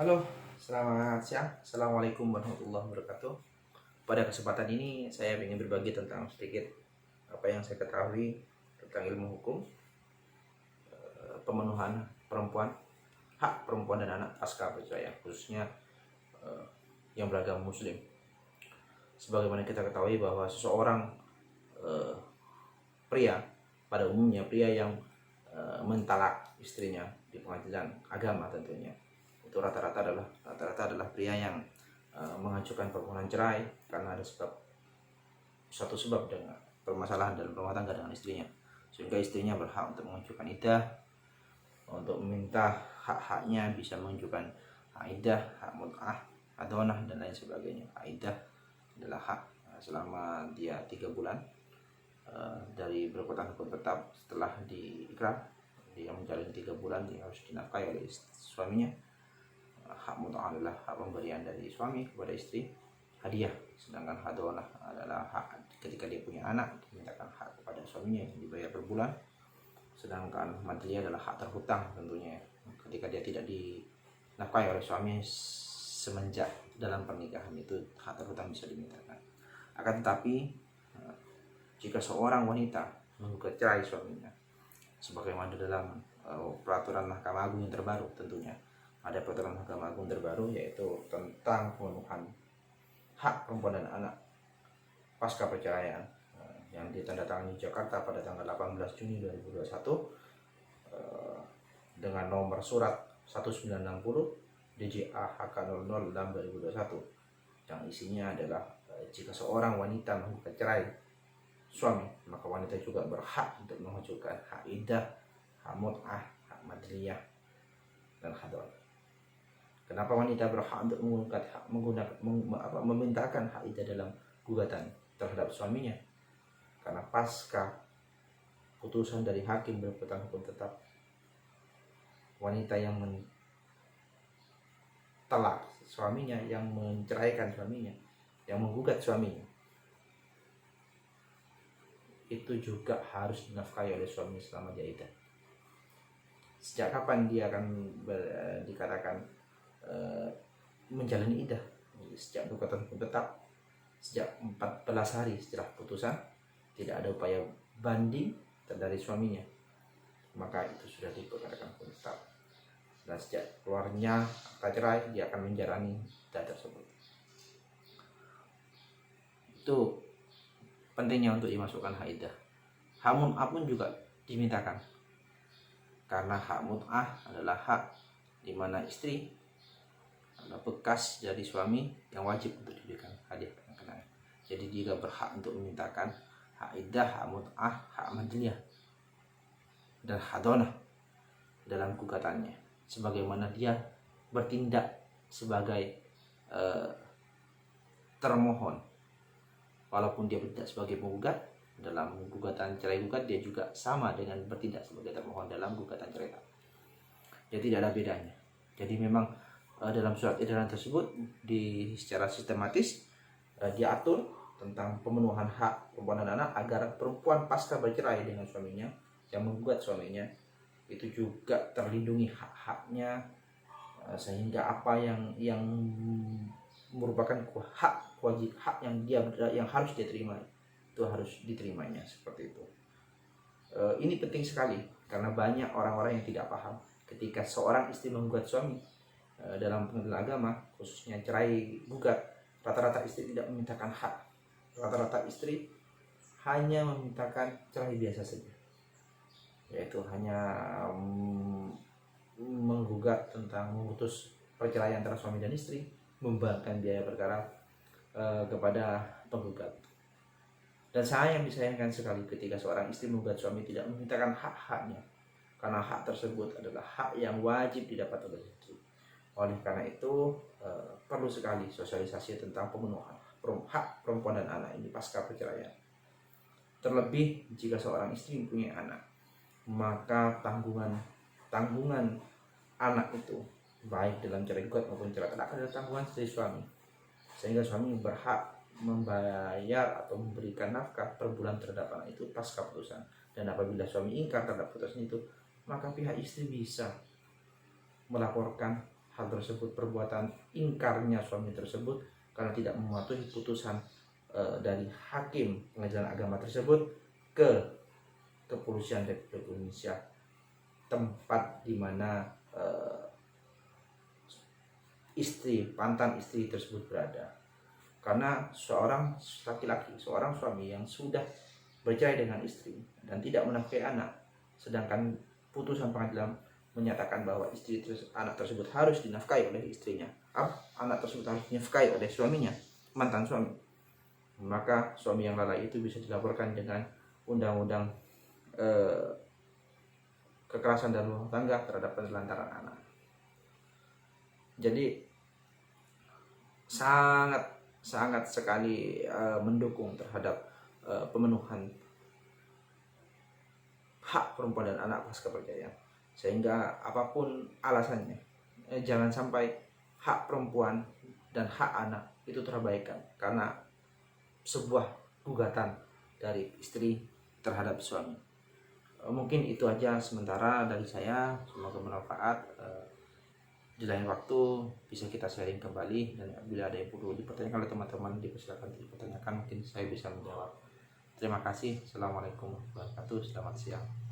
Halo, selamat siang. Assalamualaikum warahmatullahi wabarakatuh. Pada kesempatan ini saya ingin berbagi tentang sedikit apa yang saya ketahui tentang ilmu hukum, pemenuhan perempuan, hak perempuan dan anak pasca perceraian, khususnya yang beragama Muslim. Sebagaimana kita ketahui bahwa seseorang pria, pada umumnya pria yang mentalak istrinya di pengadilan agama tentunya, itu rata-rata adalah pria yang mengajukan permohonan cerai karena ada satu sebab dengan permasalahan dalam rumah tangga dengan istrinya, sehingga istrinya berhak untuk mengajukan iddah, untuk meminta hak-haknya, bisa mengajukan hak iddah, hak mut'ah, adonah dan lain sebagainya. Hak iddah adalah hak selama dia 3 bulan dari berkekuatan hukum tetap setelah diikrar, dia menjalani 3 bulan dia harus dinafkahi oleh suaminya. Hak mut'ah adalah hak pemberian dari suami kepada istri, hadiah. Sedangkan hadonah adalah hak ketika dia punya anak, dimintakan hak kepada suaminya yang dibayar per bulan. Sedangkan madliyah adalah hak terhutang tentunya, ketika dia tidak dinafkahi oleh suami semenjak dalam pernikahan, itu hak terhutang bisa dimintakan. Akan tetapi jika seorang wanita menggugat cerai suaminya, sebagaimana dalam peraturan Mahkamah Agung yang terbaru, tentunya ada peraturan Mahkamah Agung terbaru yaitu tentang pemenuhan hak perempuan dan anak pasca perceraian, yang ditandatangani Jakarta pada tanggal 18 Juni 2021 dengan nomor surat 1960 DJA HK 00 2021, yang isinya adalah jika seorang wanita menggugat cerai suami, maka wanita juga berhak untuk mengajukan hak iddah, hak mut'ah, hak madliyah, dan hadon. Kenapa wanita berhak untuk memintakan hak iddah dalam gugatan terhadap suaminya? Karena pasca putusan dari hakim berkekuatan hukum tetap, wanita yang mentalak suaminya, yang menceraikan suaminya, yang menggugat suaminya, itu juga harus dinafkahi oleh suami selama dia iddah. Sejak kapan dia akan dikatakan menjalani iddah? Sejak berkekuatan hukum tetap, sejak 14 hari setelah putusan, tidak ada upaya banding dari suaminya, maka itu sudah dikatakan hukum tetap. Dan sejak keluarnya akta cerai, dia akan menjalani iddah tersebut. Itu pentingnya untuk dimasukkan hak iddah. Hak mut'ah pun juga dimintakan, karena hak mut'ah adalah hak di mana istri adalah bekas dari suami yang wajib untuk diberikan hadiah kenangan. Jadi dia berhak untuk memintakan hak iddah, hak mut'ah, hak madliyah, dan hadonah dalam gugatannya, sebagaimana dia bertindak sebagai termohon. Walaupun dia bertindak sebagai penggugat dalam gugatan cerai gugat, dia juga sama dengan bertindak sebagai termohon dalam gugatan cerai. Jadi tidak ada bedanya. Jadi memang dalam surat edaran tersebut secara sistematis diatur tentang pemenuhan hak perempuan dan anak, agar perempuan pasca bercerai dengan suaminya, yang menggugat suaminya, itu juga terlindungi hak-haknya, sehingga apa yang merupakan wajib hak yang harus dia terima, itu harus diterimanya, seperti itu. Ini penting sekali karena banyak orang-orang yang tidak paham ketika seorang istri menggugat suami dalam pengadilan agama, khususnya cerai gugat. Rata-rata istri tidak memintakan hak, rata-rata istri hanya memintakan cerai biasa saja, yaitu hanya menggugat tentang memutus perceraian antara suami dan istri, membebankan biaya perkara kepada penggugat. Dan disayangkan sekali ketika seorang istri menggugat suami tidak memintakan hak-haknya, karena hak tersebut adalah hak yang wajib didapat oleh istri. Oleh karena itu perlu sekali sosialisasi tentang pemenuhan hak perempuan dan anak ini pasca perceraian. Terlebih jika seorang istri mempunyai anak, maka tanggungan anak itu baik dalam cerai gugat maupun cerai talak adalah tanggungan dari suami, sehingga suami berhak membayar atau memberikan nafkah per bulan terhadap anak itu pasca putusan. Dan apabila suami ingkar terhadap putusan itu, maka pihak istri bisa melaporkan hal tersebut, perbuatan ingkarnya suami tersebut karena tidak mematuhi putusan dari hakim pengadilan agama tersebut ke Kepolisian Republik Indonesia, tempat di mana mantan istri tersebut berada. Karena seorang laki-laki, seorang suami yang sudah bercerai dengan istri dan tidak menafkahi anak, sedangkan putusan pengadilan menyatakan bahwa anak tersebut harus dinafkahi oleh istrinya, anak tersebut harus dinafkahi oleh suaminya, mantan suami, maka suami yang lalai itu bisa dilaporkan dengan undang-undang kekerasan dalam rumah tangga terhadap penelantaran anak. Jadi sangat sekali mendukung terhadap pemenuhan hak perempuan dan anak pasca perceraian, sehingga apapun alasannya jangan sampai hak perempuan dan hak anak itu terabaikan karena sebuah gugatan dari istri terhadap suami. Mungkin itu aja sementara dari saya, semoga bermanfaat. Di lain waktu bisa kita sharing kembali, dan bila ada yang perlu dipertanyakan oleh teman-teman dipersilakan dipertanyakan, mungkin saya bisa menjawab. Terima kasih. Assalamualaikum warahmatullahi wabarakatuh. Selamat siang.